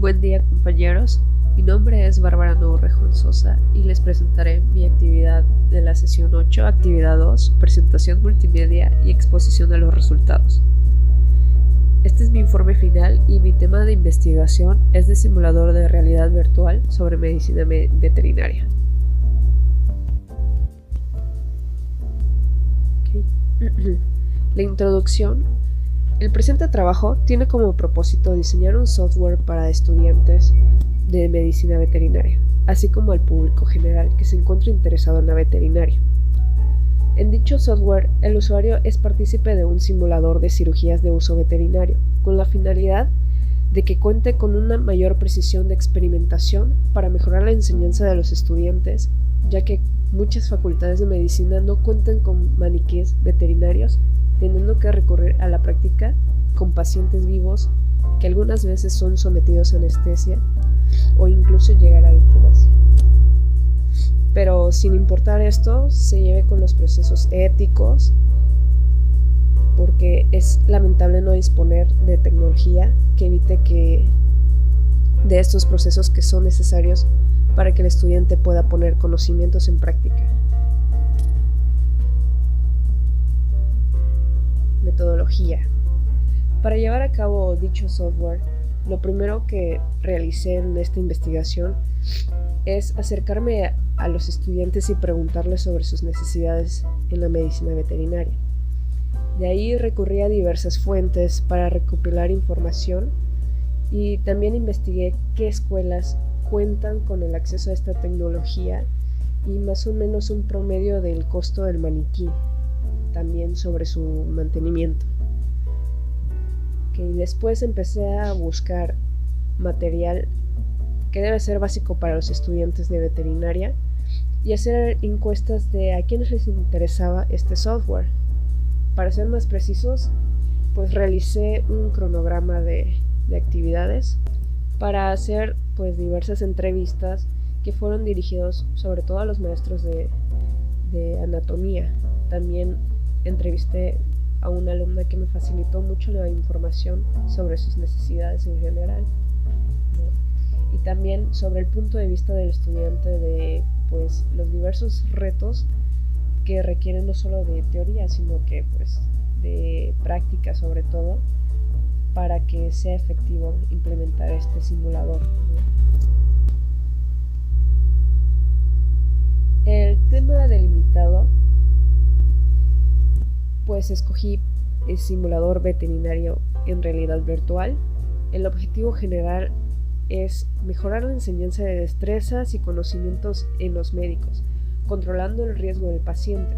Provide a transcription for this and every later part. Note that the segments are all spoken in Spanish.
Buen día, compañeros. Mi nombre es Bárbara Novo Sosa y les presentaré mi actividad de la sesión 8, actividad 2, presentación multimedia y exposición de los resultados. Este es mi informe final y mi tema de investigación es de simulador de realidad virtual sobre medicina veterinaria. La introducción. El presente trabajo tiene como propósito diseñar un software para estudiantes de medicina veterinaria, así como al público general que se encuentra interesado en la veterinaria. En dicho software, el usuario es partícipe de un simulador de cirugías de uso veterinario, con la finalidad de que cuente con una mayor precisión de experimentación para mejorar la enseñanza de los estudiantes, ya que muchas facultades de medicina no cuentan con maniquíes veterinarios, teniendo que recurrir a la práctica con pacientes vivos que algunas veces son sometidos a anestesia o incluso llegar a la eutanasia. Pero sin importar esto, se lleve con los procesos éticos, porque es lamentable no disponer de tecnología que evite de estos procesos que son necesarios para que el estudiante pueda poner conocimientos en práctica. Metodología. Para llevar a cabo dicho software, lo primero que realicé en esta investigación es acercarme a los estudiantes y preguntarles sobre sus necesidades en la medicina veterinaria. De ahí recurrí a diversas fuentes para recopilar información y también investigué qué escuelas cuentan con el acceso a esta tecnología y más o menos un promedio del costo del maniquí, también sobre su mantenimiento. Después empecé a buscar material que debe ser básico para los estudiantes de veterinaria y hacer encuestas de a quienes les interesaba este software. Para ser más precisos, pues realicé un cronograma de actividades para hacer diversas entrevistas que fueron dirigidos sobre todo a los maestros de anatomía. También entrevisté a una alumna que me facilitó mucho la información sobre sus necesidades en general, y también sobre el punto de vista del estudiante de los diversos retos que requieren no solo de teoría, sino que de práctica sobre todo, para que sea efectivo implementar este simulador. El tema delimitado, escogí el simulador veterinario en realidad virtual. El objetivo general es mejorar la enseñanza de destrezas y conocimientos en los médicos, controlando el riesgo del paciente.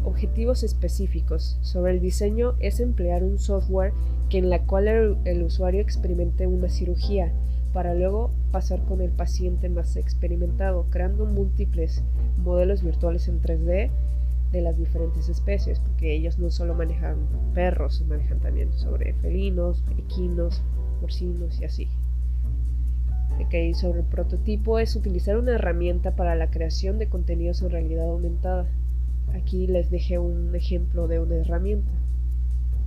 Objetivos específicos sobre el diseño es emplear un software en la cual el usuario experimente una cirugía para luego pasar con el paciente más experimentado, creando múltiples modelos virtuales en 3D de las diferentes especies, porque ellos no solo manejan perros, manejan también sobre felinos, equinos, porcinos y así. Sobre el prototipo es utilizar una herramienta para la creación de contenidos en realidad aumentada. Aquí les dejé un ejemplo de una herramienta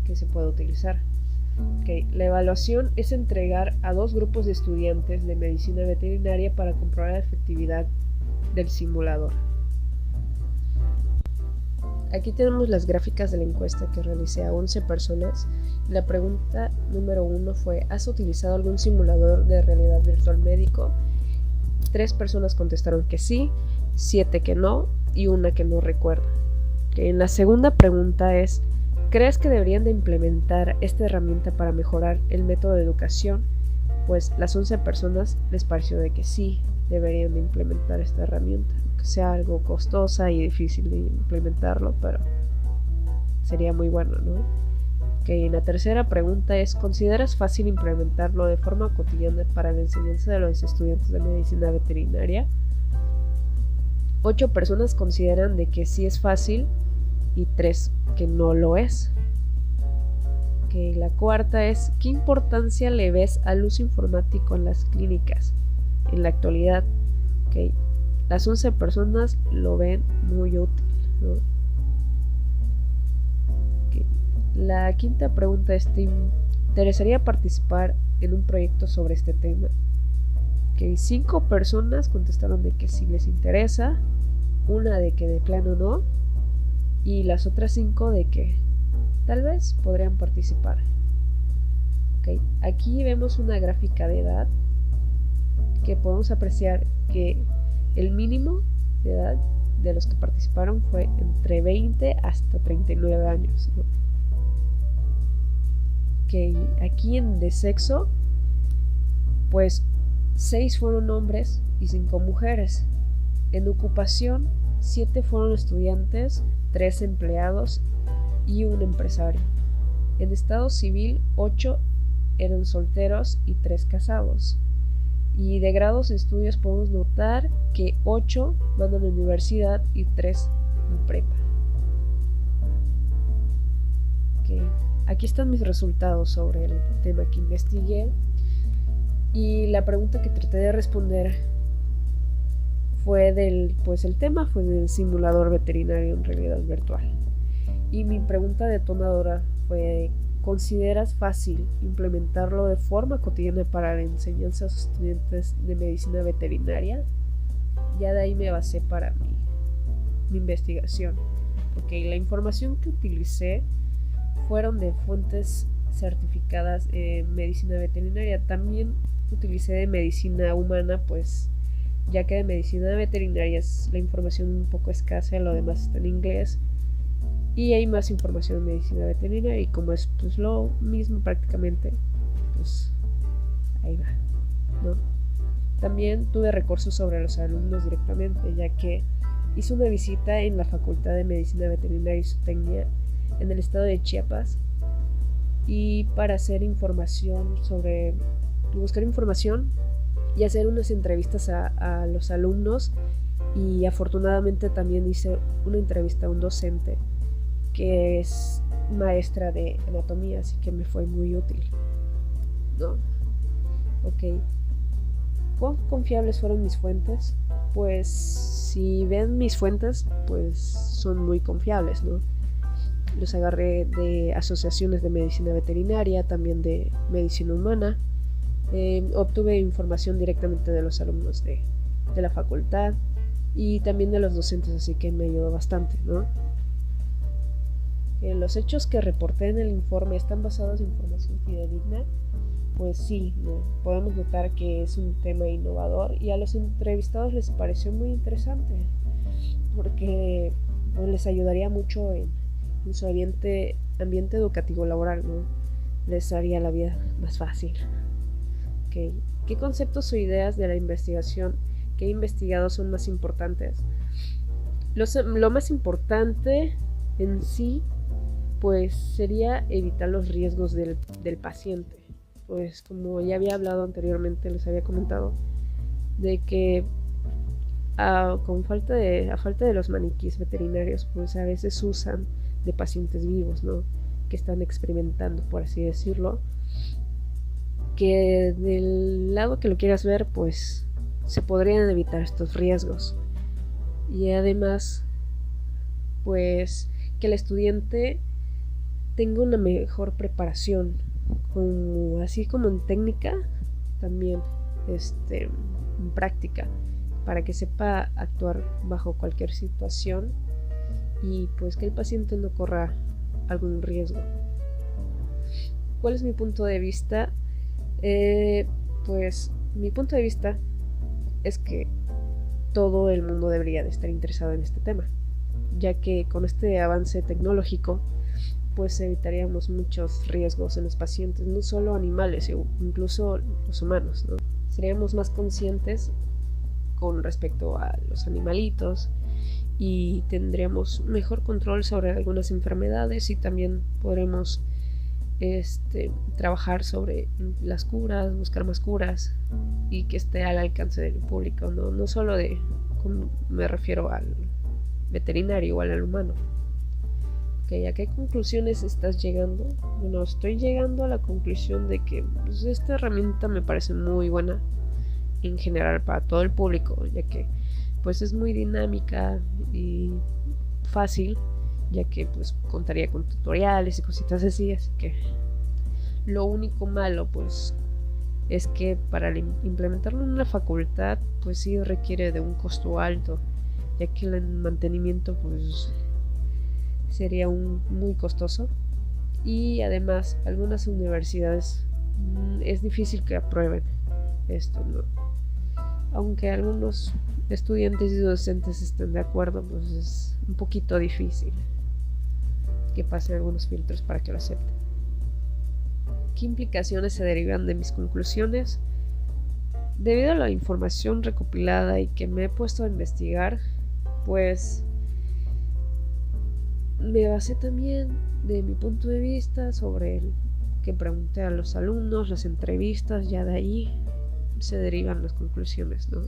que se puede utilizar. La evaluación es entregar a 2 grupos de estudiantes de medicina veterinaria para comprobar la efectividad del simulador. Aquí tenemos las gráficas de la encuesta que realicé a 11 personas. La pregunta número 1 fue: ¿has utilizado algún simulador de realidad virtual médico? 3 personas contestaron que sí, 7 que no y 1 que no recuerda. En la segunda pregunta es: ¿crees que deberían de implementar esta herramienta para mejorar el método de educación? Las 11 personas les pareció de que sí, deberían de implementar esta herramienta, que sea algo costosa y difícil de implementarlo, pero sería muy bueno, ¿no? En la tercera pregunta es: ¿consideras fácil implementarlo de forma cotidiana para la enseñanza de los estudiantes de medicina veterinaria? 8 personas consideran de que sí es fácil y 3 que no lo es. La cuarta es: ¿qué importancia le ves al uso informático en las clínicas en la actualidad? Las 11 personas lo ven muy útil, ¿no? La quinta pregunta es: ¿te interesaría participar en un proyecto sobre este tema. Que 5 personas contestaron de que sí les interesa, una de que de plano no, y las otras 5 de que tal vez podrían participar. Okay. Aquí vemos una gráfica de edad que podemos apreciar que el mínimo de edad de los que participaron fue entre 20 hasta 39 años, ¿no? Que aquí de sexo, pues 6 fueron hombres y 5 mujeres. En ocupación, 7 fueron estudiantes, 3 empleados y un empresario. En estado civil, 8 eran solteros y 3 casados. Y de grados de estudios podemos notar que 8 van a la universidad y 3 en prepa. Okay. Aquí están mis resultados sobre el tema que investigué. Y la pregunta que traté de responder fue el tema fue del simulador veterinario en realidad virtual. Y mi pregunta detonadora fue: ¿consideras fácil implementarlo de forma cotidiana para la enseñanza a los estudiantes de medicina veterinaria? Ya de ahí me basé para mi investigación. Porque la información que utilicé fueron de fuentes certificadas en medicina veterinaria. También utilicé de medicina humana, pues ya que de medicina veterinaria es la información un poco escasa, lo demás está en inglés. Y hay más información en medicina veterinaria y como es pues lo mismo prácticamente, pues ahí va, ¿no? También tuve recursos sobre los alumnos directamente, ya que hice una visita en la Facultad de Medicina Veterinaria y Zootecnia en el estado de Chiapas, y para buscar información y hacer unas entrevistas a los alumnos, y afortunadamente también hice una entrevista a un docente que es maestra de anatomía, así que me fue muy útil, ¿no? Ok. ¿Cuán confiables fueron mis fuentes? Pues si ven mis fuentes, pues son muy confiables, ¿no? Los agarré de asociaciones de medicina veterinaria, también de medicina humana. Obtuve información directamente de los alumnos de la facultad y también de los docentes, así que me ayudó bastante, ¿no? Los hechos que reporté en el informe están basados en información fidedigna. Pues sí, ¿no? Podemos notar que es un tema innovador y a los entrevistados les pareció muy interesante porque pues, les ayudaría mucho en su ambiente educativo laboral, ¿no? Les haría la vida más fácil. Okay. ¿Qué conceptos o ideas de la investigación que he investigado son más importantes? Lo más importante en sí pues sería evitar los riesgos del paciente. Pues como ya había hablado anteriormente, les había comentado de que a falta de los maniquíes veterinarios, pues a veces usan de pacientes vivos, ¿no? Que están experimentando, por así decirlo. Que del lado que lo quieras ver, pues se podrían evitar estos riesgos. Y además, pues que el estudiante tenga una mejor preparación, así como en técnica, también en práctica, para que sepa actuar bajo cualquier situación y pues que el paciente no corra algún riesgo. ¿Cuál es mi punto de vista? Pues mi punto de vista es que todo el mundo debería de estar interesado en este tema, ya que con este avance tecnológico pues evitaríamos muchos riesgos en los pacientes, no solo animales, incluso los humanos, ¿no? Seríamos más conscientes con respecto a los animalitos y tendríamos mejor control sobre algunas enfermedades y también podremos trabajar sobre las curas, buscar más curas y que esté al alcance del público, no solo me refiero al veterinario o al humano. Okay, ¿a qué conclusiones estás llegando? Bueno, estoy llegando a la conclusión de que pues, esta herramienta me parece muy buena en general para todo el público, ya que pues es muy dinámica y fácil, ya que pues contaría con tutoriales y cositas así que lo único malo pues es que para implementarlo en una facultad pues sí requiere de un costo alto, ya que el mantenimiento pues sería muy costoso, y además algunas universidades es difícil que aprueben esto, ¿no? Aunque algunos estudiantes y docentes estén de acuerdo, pues es un poquito difícil que pasen algunos filtros para que lo acepten. ¿Qué implicaciones se derivan de mis conclusiones? Debido a la información recopilada y que me he puesto a investigar, pues me basé también de mi punto de vista sobre el que pregunté a los alumnos, las entrevistas, ya de ahí se derivan las conclusiones, ¿no?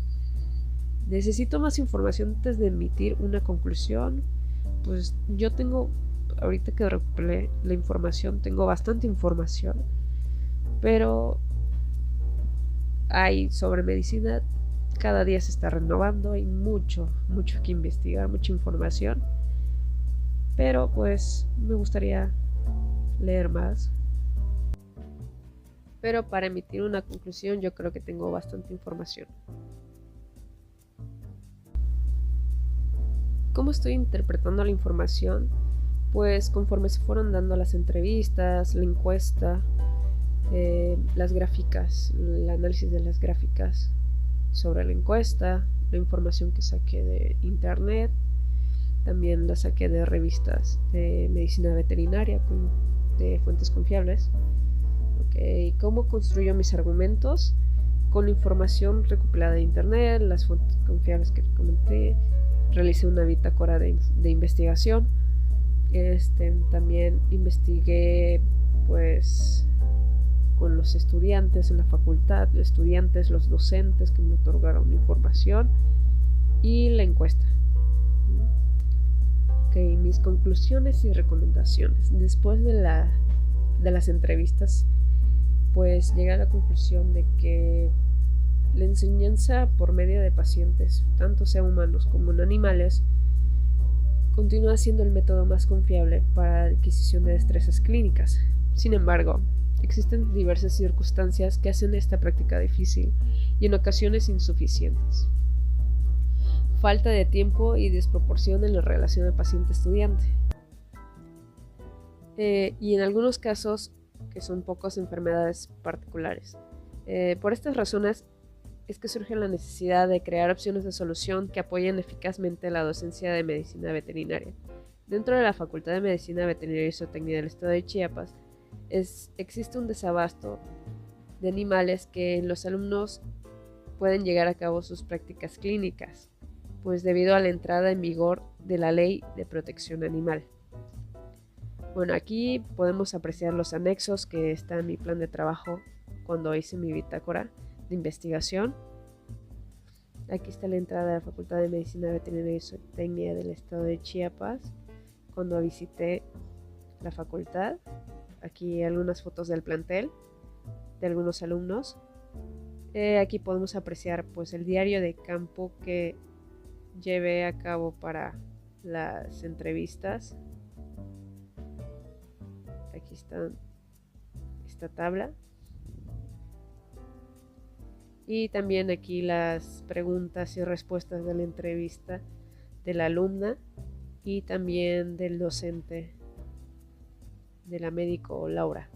Necesito más información antes de emitir una conclusión. Pues yo tengo, ahorita que recopilé la información, tengo bastante información, pero hay sobre medicina, cada día se está renovando, hay mucho que investigar, mucha información, pero pues me gustaría leer más. Pero para emitir una conclusión yo creo que tengo bastante información. ¿Cómo estoy interpretando la información? Pues conforme se fueron dando las entrevistas, la encuesta, las gráficas, el análisis de las gráficas sobre la encuesta, la información que saqué de internet, también la saqué de revistas de medicina veterinaria de fuentes confiables. ¿Cómo construyo mis argumentos? Con la información recopilada de internet, las fuentes confiables que comenté, realicé una bitácora de investigación. También investigué pues con los estudiantes en la facultad, los docentes que me otorgaron información, y la encuesta. Mis conclusiones y recomendaciones. Después de las entrevistas, pues llegué a la conclusión de que la enseñanza por medio de pacientes, tanto sea humanos como en animales, continúa siendo el método más confiable para la adquisición de destrezas clínicas. Sin embargo, existen diversas circunstancias que hacen esta práctica difícil y en ocasiones insuficientes. Falta de tiempo y desproporción en la relación de paciente-estudiante. Y en algunos casos, que son pocas enfermedades particulares. Por estas razones es que surge la necesidad de crear opciones de solución que apoyen eficazmente la docencia de medicina veterinaria. Dentro de la Facultad de Medicina Veterinaria y Zootecnia del Estado de Chiapas, existe un desabasto de animales que los alumnos pueden llegar a cabo sus prácticas clínicas, pues debido a la entrada en vigor de la Ley de Protección Animal. Bueno, aquí podemos apreciar los anexos que está en mi plan de trabajo cuando hice mi bitácora de investigación. Aquí está la entrada de la Facultad de Medicina Veterinaria y Zootecnia del Estado de Chiapas cuando visité la facultad. Aquí algunas fotos del plantel de algunos alumnos. Aquí podemos apreciar pues el diario de campo que llevé a cabo para las entrevistas. Aquí está esta tabla. Y también aquí las preguntas y respuestas de la entrevista de la alumna y también del docente, de la médico Laura.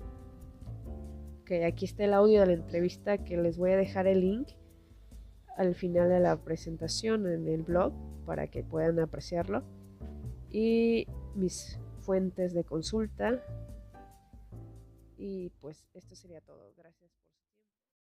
Aquí está el audio de la entrevista, que les voy a dejar el link al final de la presentación en el blog para que puedan apreciarlo. Y mis fuentes de consulta. Y pues esto sería todo. Gracias por